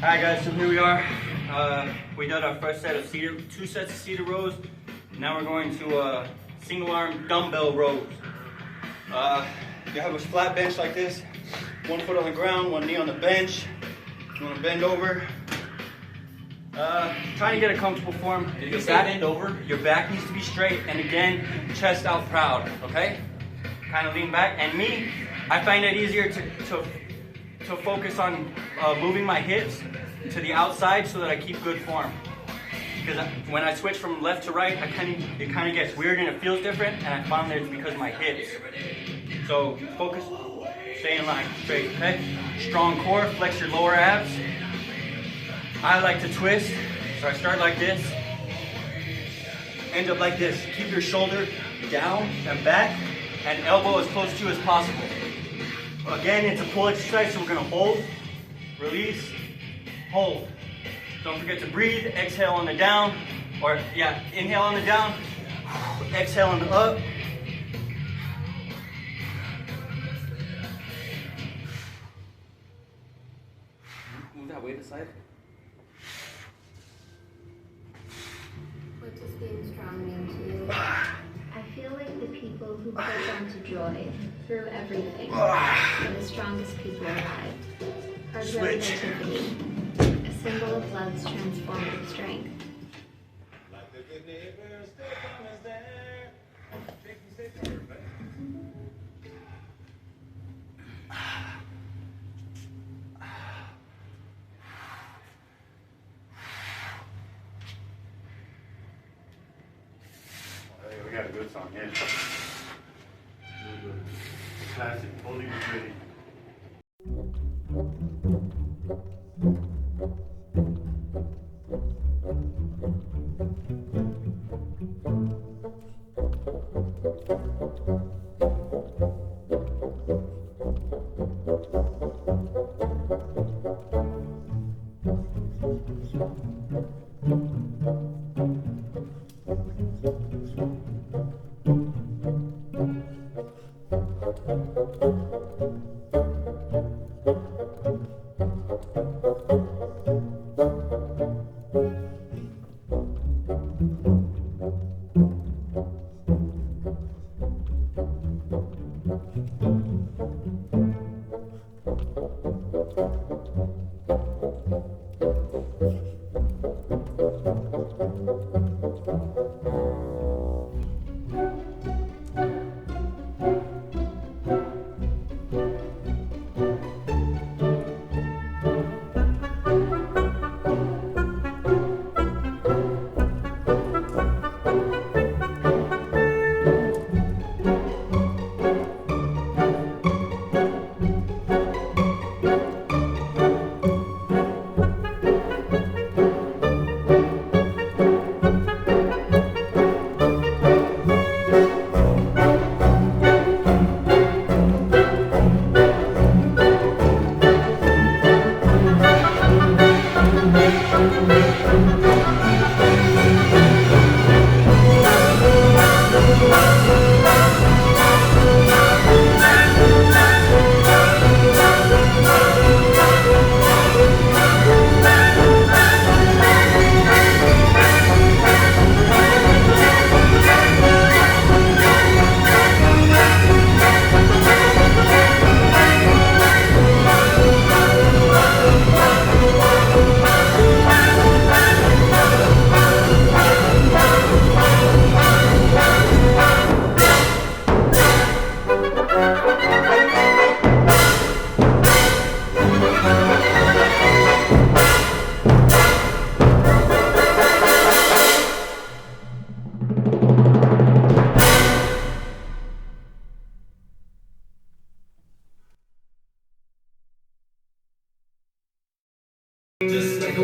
Alright guys, so here we are. We did our first set of two sets of seated rows. Now we're going to single arm dumbbell rows. You have a flat bench like this, 1 foot on the ground, 1 knee on the bench. You want to bend over. Trying to get a comfortable form. Did you say bend over? Your back needs to be straight, and again, chest out proud, okay? Kind of lean back. And me, I find it easier to focus on moving my hips to the outside so that I keep good form. Because when I switch from left to right, it kind of gets weird and it feels different, and I found that it's because of my hips. So focus, stay in line, straight, okay? Strong core, flex your lower abs. I like to twist, so I start like this, end up like this. Keep your shoulder down and back, and elbow as close to you as possible. Again, it's a pull exercise, so we're gonna hold, release, hold. Don't forget to breathe, exhale on the down, inhale on the down, exhale on the up. Move that weight aside. What does being strong mean to you? I feel like the people who hold on to joy through everything are the strongest people alive. Our relativity, a symbol of love's transformative strength. Like a good neighbor, still promise there. We got a good song, yeah. Classic, Holy Was Ready.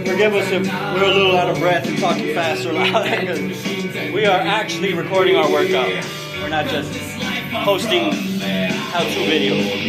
Forgive us if we're a little out of breath and talking fast or loud, because we are actually recording our workout. We're not just posting how-to videos.